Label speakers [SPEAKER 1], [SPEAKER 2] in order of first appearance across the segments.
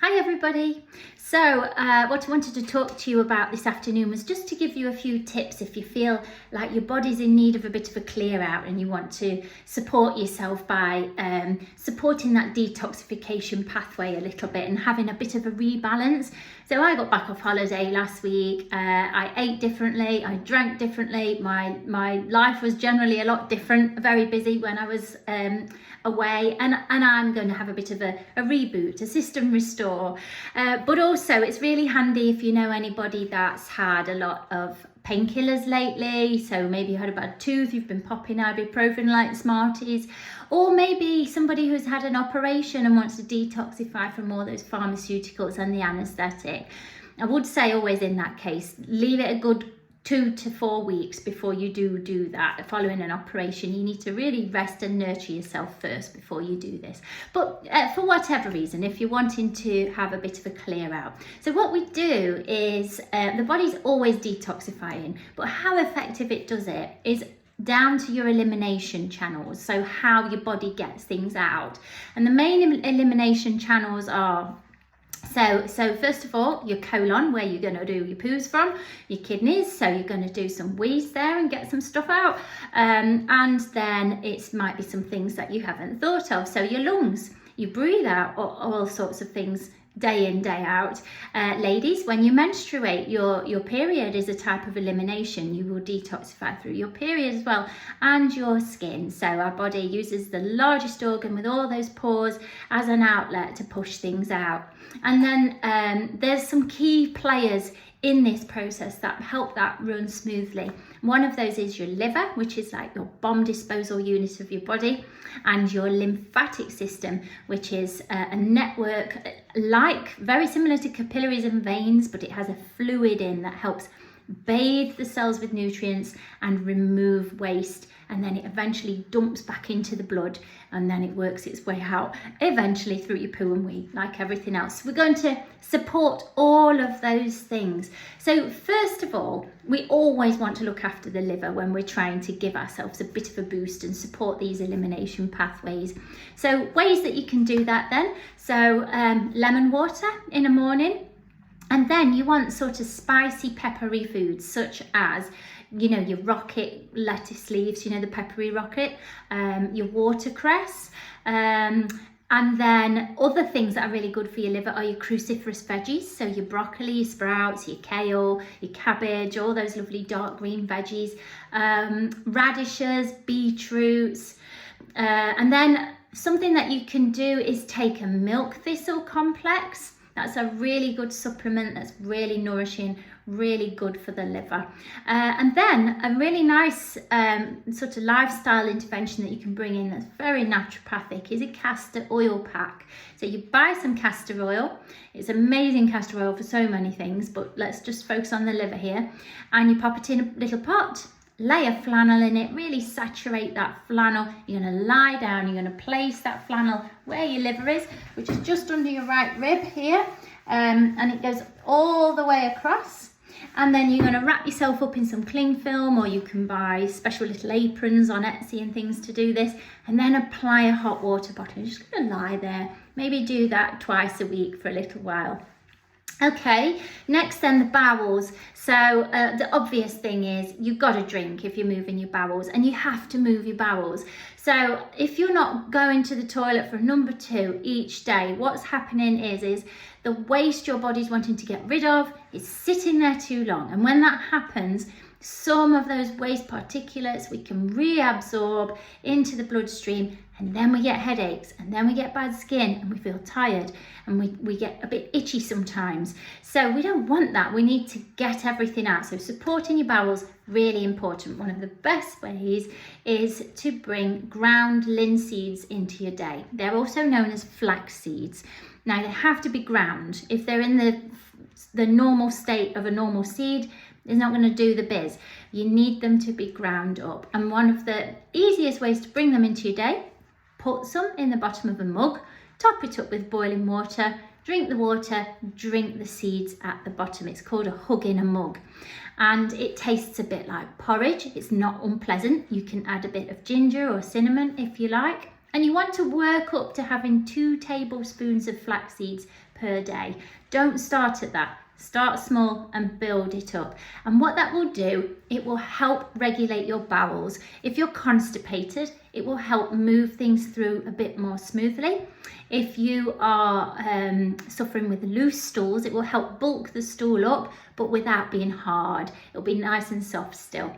[SPEAKER 1] Hi everybody. So what I wanted to talk to you about this afternoon was just to give you a few tips if you feel like your body's in need of a bit of a clear out and you want to support yourself by supporting that detoxification pathway a little bit and having a bit of a rebalance. So I got back off holiday last week. I ate differently, I drank differently, my life was generally a lot different, very busy when I was away, and I'm going to have a bit of a reboot, a system restore, but also it's really handy if you know anybody that's had a lot of painkillers lately. So maybe you had a bad tooth, you've been popping ibuprofen like Smarties, or maybe somebody who's had an operation and wants to detoxify from all those pharmaceuticals and the anesthetic. I would say always in that case, leave it a good 2 to 4 weeks before you do that. Following an operation, you need to really rest and nurture yourself first before you do this. But for whatever reason, if you're wanting to have a bit of a clear out, so what we do is the body's always detoxifying, but how effective it does it is down to your elimination channels, so how your body gets things out. And the main elimination channels are So first of all, your colon, where you're going to do your poos from, your kidneys, so you're going to do some wheeze there and get some stuff out, and then it might be some things that you haven't thought of. So your lungs, you breathe out all sorts of things day in, day out. Ladies, when you menstruate, your period is a type of elimination. You will detoxify through your period as well, and your skin. So our body uses the largest organ with all those pores as an outlet to push things out. And then there's some key players in this process that help that run smoothly. One of those is your liver, which is like your bomb disposal unit of your body, and your lymphatic system, which is a network like very similar to capillaries and veins, but it has a fluid in that helps bathe the cells with nutrients and remove waste, and then it eventually dumps back into the blood, and then it works its way out eventually through your poo and wee, like everything else. We're going to support all of those things. So first of all, we always want to look after the liver when we're trying to give ourselves a bit of a boost and support these elimination pathways. So ways that you can do that then, so lemon water in the morning. And then you want sort of spicy, peppery foods, such as, your rocket lettuce leaves, the peppery rocket, your watercress, and then other things that are really good for your liver are your cruciferous veggies, so your broccoli, your sprouts, your kale, your cabbage, all those lovely dark green veggies, radishes, beetroots, and then something that you can do is take a milk thistle complex. That's a really good supplement that's really nourishing, really good for the liver. And then a really nice sort of lifestyle intervention that you can bring in that's very naturopathic is a castor oil pack. So you buy some castor oil. It's amazing castor oil for so many things, but let's just focus on the liver here. And you pop it in a little pot. Lay a flannel in it, really saturate that flannel. You're going to lie down, you're going to place that flannel where your liver is, which is just under your right rib here, and it goes all the way across. And then you're going to wrap yourself up in some cling film, or you can buy special little aprons on Etsy and things to do this, and then apply a hot water bottle. You're just going to lie there, maybe do that twice a week for a little while. Okay, next then the bowels. So the obvious thing is you've got to drink if you're moving your bowels, and you have to move your bowels. So if you're not going to the toilet for number 2 each day, what's happening is the waste your body's wanting to get rid of is sitting there too long. And when that happens, some of those waste particulates we can reabsorb into the bloodstream, and then we get headaches, and then we get bad skin, and we feel tired, and we get a bit itchy sometimes. So we don't want that. We need to get everything out. So supporting your bowels, really important. One of the best ways is to bring ground linseeds into your day. They're also known as flax seeds. Now they have to be ground. If they're in the normal state of a normal seed, it's not going to do the biz. You need them to be ground up. And one of the easiest ways to bring them into your day, put some in the bottom of a mug, top it up with boiling water, drink the water, drink the seeds at the bottom. It's called a hug in a mug. And it tastes a bit like porridge. It's not unpleasant. You can add a bit of ginger or cinnamon if you like. And you want to work up to having 2 tablespoons of flax seeds per day. Don't start at that. Start small and build it up. And what that will do, it will help regulate your bowels. If you're constipated, it will help move things through a bit more smoothly. If you are suffering with loose stools, it will help bulk the stool up, but without being hard. It'll be nice and soft still.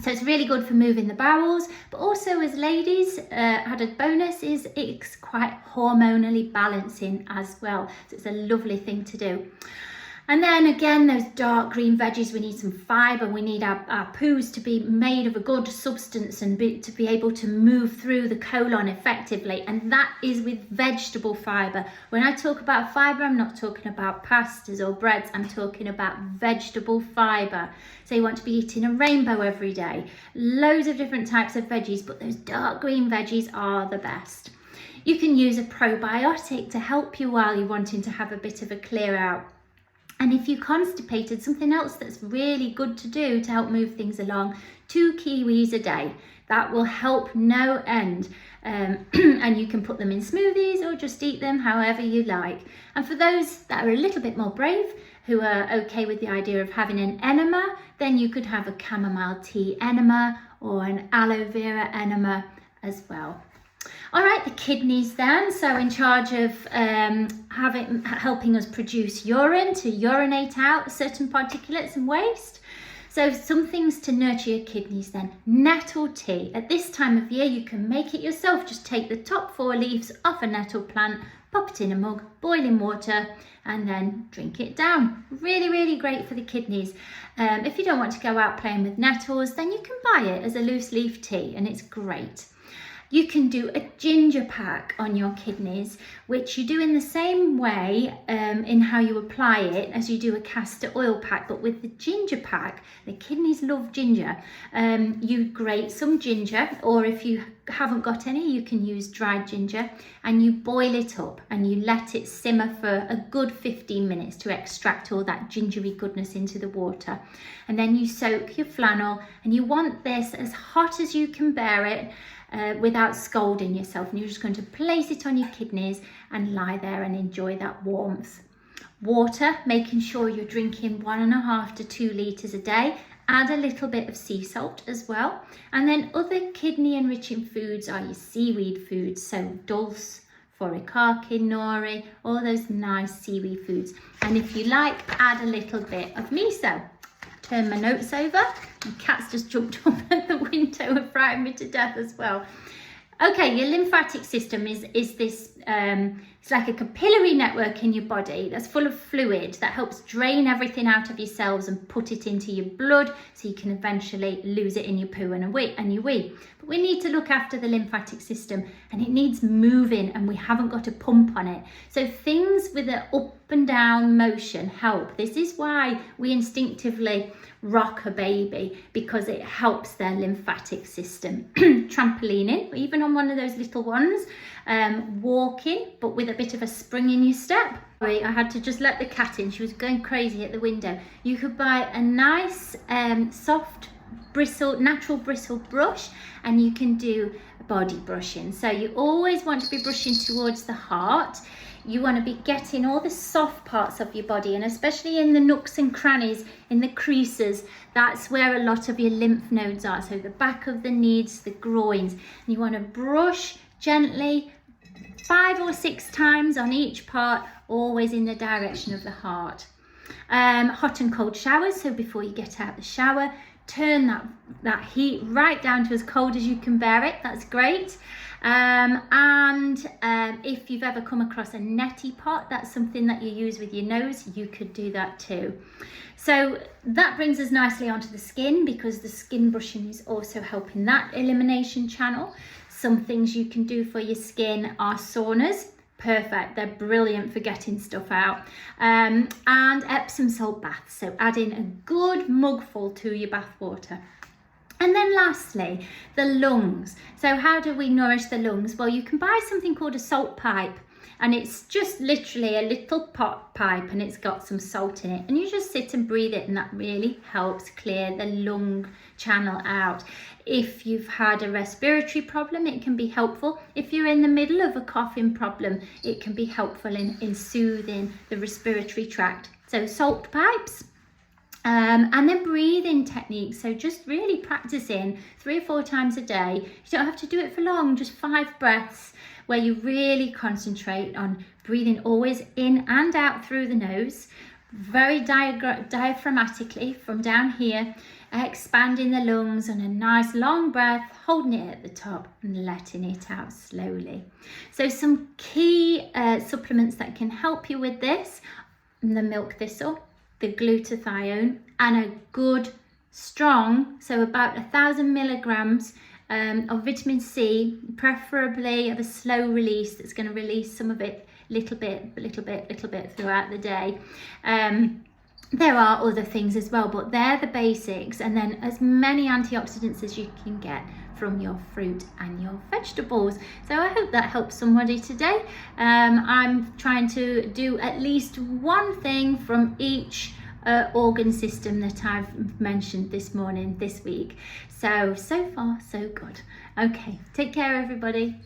[SPEAKER 1] So it's really good for moving the bowels, but also as ladies, added bonus is it's quite hormonally balancing as well. So it's a lovely thing to do. And then again, those dark green veggies, we need some fibre. We need our poos to be made of a good substance and to be able to move through the colon effectively. And that is with vegetable fibre. When I talk about fibre, I'm not talking about pastas or breads. I'm talking about vegetable fibre. So you want to be eating a rainbow every day. Loads of different types of veggies, but those dark green veggies are the best. You can use a probiotic to help you while you're wanting to have a bit of a clear out. And if you're constipated, something else that's really good to do to help move things along, 2 kiwis a day. That will help no end. And you can put them in smoothies or just eat them however you like. And for those that are a little bit more brave, who are okay with the idea of having an enema, then you could have a chamomile tea enema or an aloe vera enema as well. All right, the kidneys then, so in charge of helping us produce urine to urinate out certain particulates and waste. So some things to nurture your kidneys then. Nettle tea. At this time of year, you can make it yourself. Just take the top 4 leaves off a nettle plant, pop it in a mug, boiling water, and then drink it down. Really, really great for the kidneys. If you don't want to go out playing with nettles, then you can buy it as a loose leaf tea, and it's great. You can do a ginger pack on your kidneys, which you do in the same way in how you apply it as you do a castor oil pack, but with the ginger pack, the kidneys love ginger. You grate some ginger, or if you haven't got any, you can use dried ginger, and you boil it up and you let it simmer for a good 15 minutes to extract all that gingery goodness into the water. And then you soak your flannel, and you want this as hot as you can bear it, without scalding yourself, and you're just going to place it on your kidneys and lie there and enjoy that warmth. Water, making sure you're drinking 1.5 to 2 litres a day. Add a little bit of sea salt as well. And then other kidney enriching foods are your seaweed foods, so dulse, furikake, nori, all those nice seaweed foods. And if you like, add a little bit of miso. Turn my notes over. My cat's just jumped up at the window and frightened me to death as well. Okay, your lymphatic system is this, it's like a capillary network in your body that's full of fluid that helps drain everything out of your cells and put it into your blood so you can eventually lose it in your poo and your wee. But we need to look after the lymphatic system, and it needs moving, and we haven't got a pump on it. So things with an up and down motion help. This is why we instinctively rock a baby, because it helps their lymphatic system. Trampolining, even on one of those little ones, walking, but with a bit of a spring in your step. Sorry, I had to just let the cat in. She was going crazy at the window. You could buy a nice soft natural bristle brush, and you can do body brushing. So you always want to be brushing towards the heart. You want to be getting all the soft parts of your body, and especially in the nooks and crannies, in the creases, that's where a lot of your lymph nodes are. So the back of the knees, the groins, and you want to brush gently 5 or 6 times on each part, always in the direction of the heart. Hot and cold showers, so before you get out the shower, turn that heat right down to as cold as you can bear it. That's great. If you've ever come across a neti pot, that's something that you use with your nose, you could do that too. So that brings us nicely onto the skin, because the skin brushing is also helping that elimination channel. Some things you can do for your skin are saunas. Perfect, they're brilliant for getting stuff out. And Epsom salt baths, so adding a good mugful to your bath water. And then lastly, the lungs. So how do we nourish the lungs? Well, you can buy something called a salt pipe. and it's just literally a little pot pipe, and it's got some salt in it, and you just sit and breathe it, and that really helps clear the lung channel out. If you've had a respiratory problem, it can be helpful. If you're in the middle of a coughing problem, it can be helpful in soothing the respiratory tract. So salt pipes. And then breathing techniques, so just really practicing 3 or 4 times a day. You don't have to do it for long, just 5 breaths where you really concentrate on breathing always in and out through the nose, very diaphragmatically from down here, expanding the lungs on a nice long breath, holding it at the top and letting it out slowly. So some key supplements that can help you with this: the milk thistle, the glutathione, and a good strong, so about 1,000 milligrams of vitamin C, preferably of a slow release that's going to release some of it little bit throughout the day. There are other things as well, but they're the basics, and then as many antioxidants as you can get from your fruit and your vegetables. So I hope that helps somebody today. I'm trying to do at least one thing from each organ system that I've mentioned this week. So far so good. Okay, take care everybody.